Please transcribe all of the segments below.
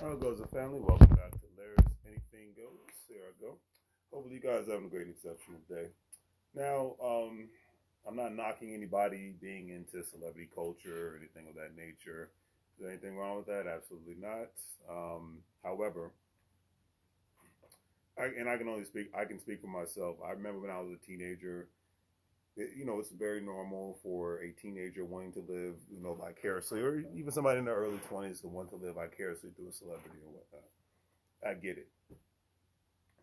How goes the family? Welcome back to Larry's Anything Goes. There I go. Hopefully you guys are having a great exceptional day. Now, I'm not knocking anybody being into celebrity culture or anything of that nature. Is there anything wrong with that? Absolutely not. However, I can only speak. I can speak for myself. I remember when I was a teenager. It's very normal for a teenager wanting to live, vicariously, or even somebody in their early 20s to want to live vicariously through a celebrity or whatnot. I get it.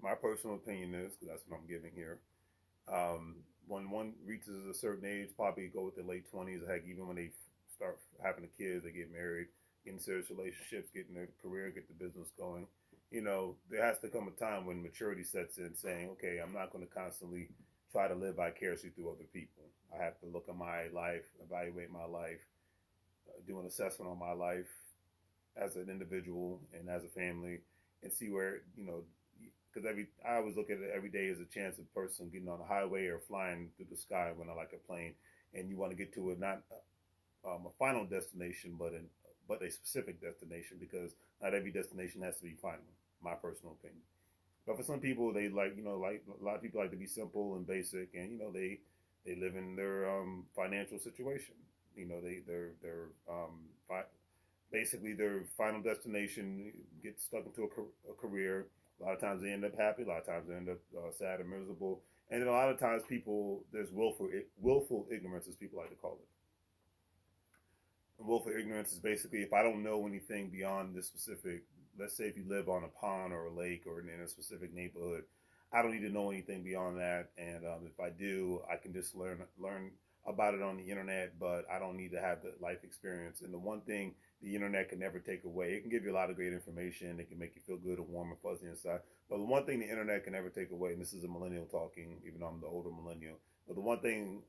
My personal opinion is, because that's what I'm giving here, when one reaches a certain age, probably go with the late 20s, heck, even when they start having the kids, they get married, get in serious relationships, get in their career, get the business going. There has to come a time when maturity sets in, saying, okay, I'm not going to constantly try to live vicariously through other people. I have to look at my life, evaluate my life, do an assessment on my life as an individual and as a family, and see where because I always look at it every day as a chance of a person getting on a highway or flying through the sky when I like a plane, and you want to get to it not a final destination, but a specific destination, because not every destination has to be final. My personal opinion. But for some people, they like a lot of people like to be simple and basic, and they live in their financial situation. Basically their final destination gets stuck into a career. A lot of times they end up happy. A lot of times they end up sad and miserable. And then a lot of times there's willful ignorance, as people like to call it. And willful ignorance is basically if I don't know anything beyond this specific. Let's say if you live on a pond or a lake or in a specific neighborhood, I don't need to know anything beyond that. And if I do, I can just learn about it on the internet, but I don't need to have the life experience. And the one thing the internet can never take away, it can give you a lot of great information. It can make you feel good and warm and fuzzy inside. But the one thing the internet can never take away, and this is a millennial talking, even though I'm the older millennial, but the one thing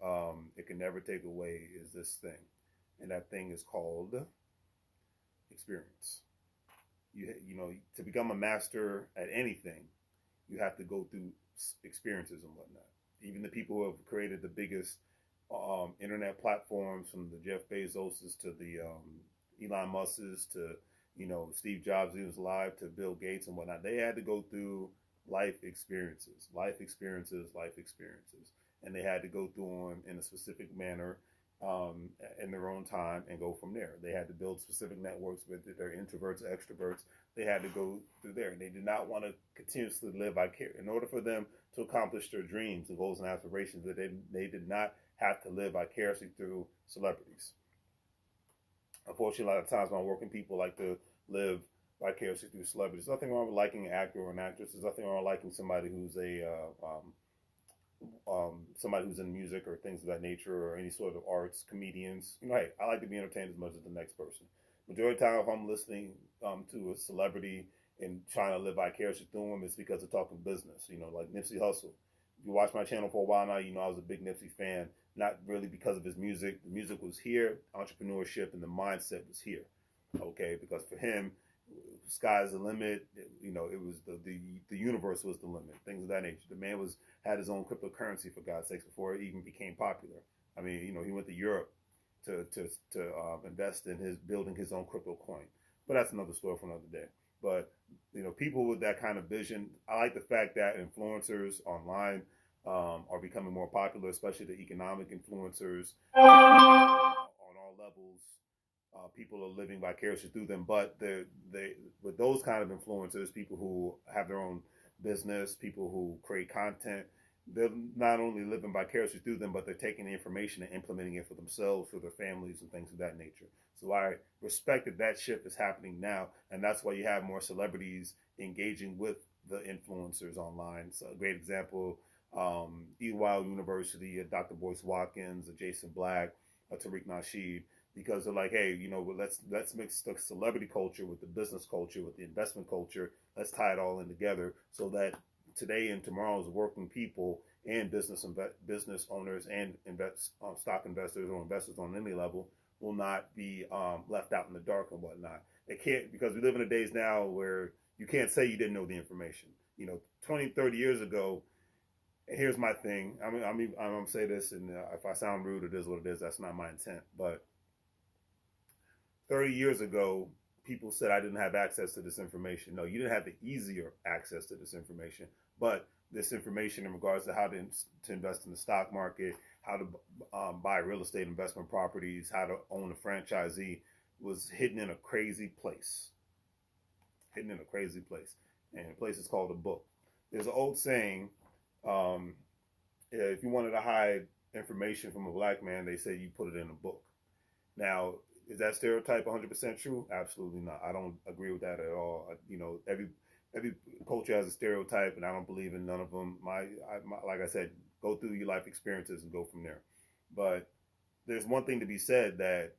it can never take away is this thing. And that thing is called experience. To become a master at anything, you have to go through experiences and whatnot. Even the people who have created the biggest internet platforms, from the Jeff Bezoses to the Elon Musks to Steve Jobs, who was alive, to Bill Gates and whatnot, they had to go through life experiences, and they had to go through them in a specific manner, in their own time, and go from there. They had to build specific networks with their introverts, extroverts. They had to go through there, and they did not want to continuously live vicariously. In order for them to accomplish their dreams and goals and aspirations, that they did not have to live vicariously through celebrities. Unfortunately, a lot of times when working people like to live vicariously through celebrities. There's nothing wrong with liking an actor or an actress. There's nothing wrong with liking somebody who's in music or things of that nature, or any sort of arts, comedians. Hey, I like to be entertained as much as the next person. Majority of the time, if I'm listening to a celebrity and trying to live vicariously through them, it's because they're talking business. Like Nipsey Hussle. If you watch my channel for a while now, I was a big Nipsey fan. Not really because of his music. The music was here, entrepreneurship and the mindset was here. Okay, because for him, sky's the limit. It was the universe was the limit. Things of that nature. The man had his own cryptocurrency, for God's sakes, before it even became popular. I mean, he went to Europe to invest in his building his own crypto coin. But that's another story for another day. But people with that kind of vision, I like the fact that influencers online are becoming more popular, especially the economic influencers on all levels. People are living vicariously through them, but they with those kind of influencers, people who have their own business, people who create content, they're not only living vicariously through them, but they're taking the information and implementing it for themselves, for their families, and things of that nature. So I respect that shift is happening now, and that's why you have more celebrities engaging with the influencers online. So a great example, EY University, Dr. Boyce Watkins, Jason Black, Tariq Nasheed, because they're like, hey, let's mix the celebrity culture with the business culture, with the investment culture. Let's tie it all in together so that today and tomorrow's working people and business owners and stock investors or investors on any level will not be left out in the dark and whatnot. They can't, because we live in the days now where you can't say you didn't know the information. 20, 30 years ago, here's my thing. I'm going to say this, and if I sound rude, it is what it is. That's not my intent. But 30 years ago, people said I didn't have access to this information. No, you didn't have the easier access to this information, but this information in regards to how to invest in the stock market, how to buy real estate investment properties, how to own a franchisee was hidden in a crazy place. Hidden in a crazy place. And the place is called a book. There's an old saying, if you wanted to hide information from a black man, they say you put it in a book. Now, is that stereotype 100% true? Absolutely not. I don't agree with that at all. Every culture has a stereotype, and I don't believe in none of them. Like I said, go through your life experiences and go from there. But there's one thing to be said that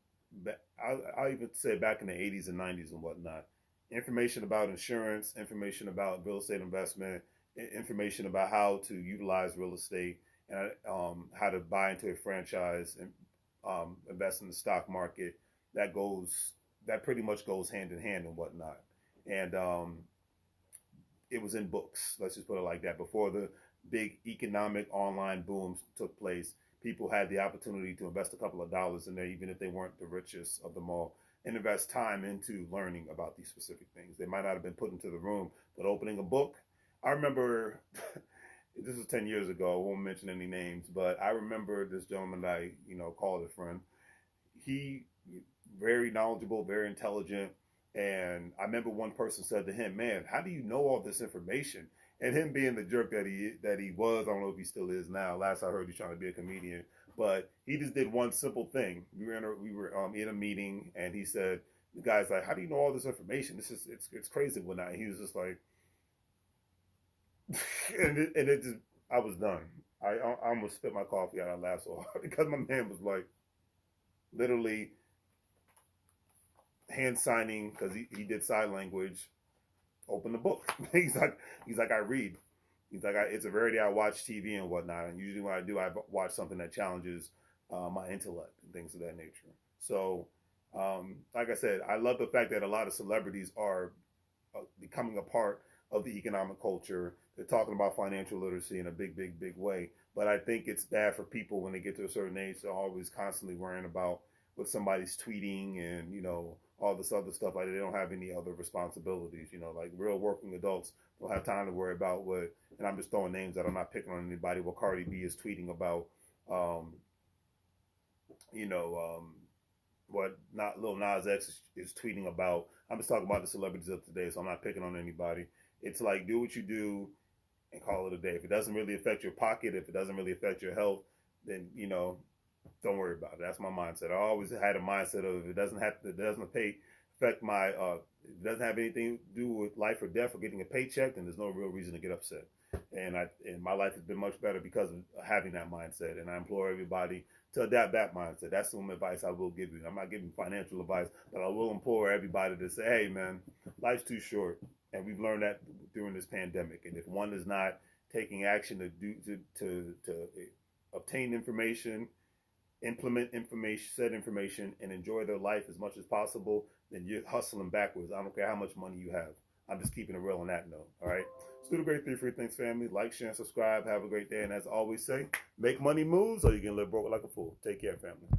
I even say back in the 80s and 90s and whatnot, information about insurance, information about real estate investment, information about how to utilize real estate, and how to buy into a franchise and invest in the stock market. That pretty much goes hand in hand and whatnot. And it was in books. Let's just put it like that. Before the big economic online booms took place, people had the opportunity to invest a couple of dollars in there, even if they weren't the richest of them all, and invest time into learning about these specific things. They might not have been put into the room, but opening a book. I remember, this was 10 years ago. I won't mention any names, but I remember this gentleman that I, called a friend. He very knowledgeable, very intelligent. And I remember one person said to him, "Man, how do you know all this information?" And him being the jerk that he was, I don't know if he still is now. Last I heard, he's trying to be a comedian, but he just did one simple thing. We were in a meeting, and he said, "The guy's like, how do you know all this information? It's crazy when I." He was just like, and it just, I was done. I almost spit my coffee out. I laughed so hard because my man was like, literally hand signing, because he did sign language. Open the book. he's like, I read. He's like, it's a rarity I watch TV and whatnot. And usually when I do, I watch something that challenges my intellect and things of that nature. So, like I said, I love the fact that a lot of celebrities are becoming a part of the economic culture. They're talking about financial literacy in a big way. But I think it's bad for people when they get to a certain age. They're always constantly worrying about what somebody's tweeting and, all this other stuff. Like, they don't have any other responsibilities, like real working adults don't have time to worry about what, and I'm just throwing names out, I'm not picking on anybody, what Cardi B is tweeting about, what not Lil Nas X is tweeting about. I'm just talking about the celebrities of today, so I'm not picking on anybody. It's like, do what you do and call it a day. If it doesn't really affect your pocket, if it doesn't really affect your health, then, don't worry about it. That's my mindset. I always had a mindset of, if it doesn't affect my, it doesn't have anything to do with life or death or getting a paycheck, then there's no real reason to get upset. And my life has been much better because of having that mindset. And I implore everybody to adapt that mindset. That's some advice I will give you. I'm not giving financial advice, but I will implore everybody to say, hey man, life's too short. And we've learned that during this pandemic. And if one is not taking action to obtain information, implement said information, and enjoy their life as much as possible, then you're hustling backwards. I don't care how much money you have. I'm just keeping it real on that note. All right. Let's do the great 3 free things, family. Like, share, and subscribe. Have a great day. And as I always say, make money moves or you can live broke like a fool. Take care, family.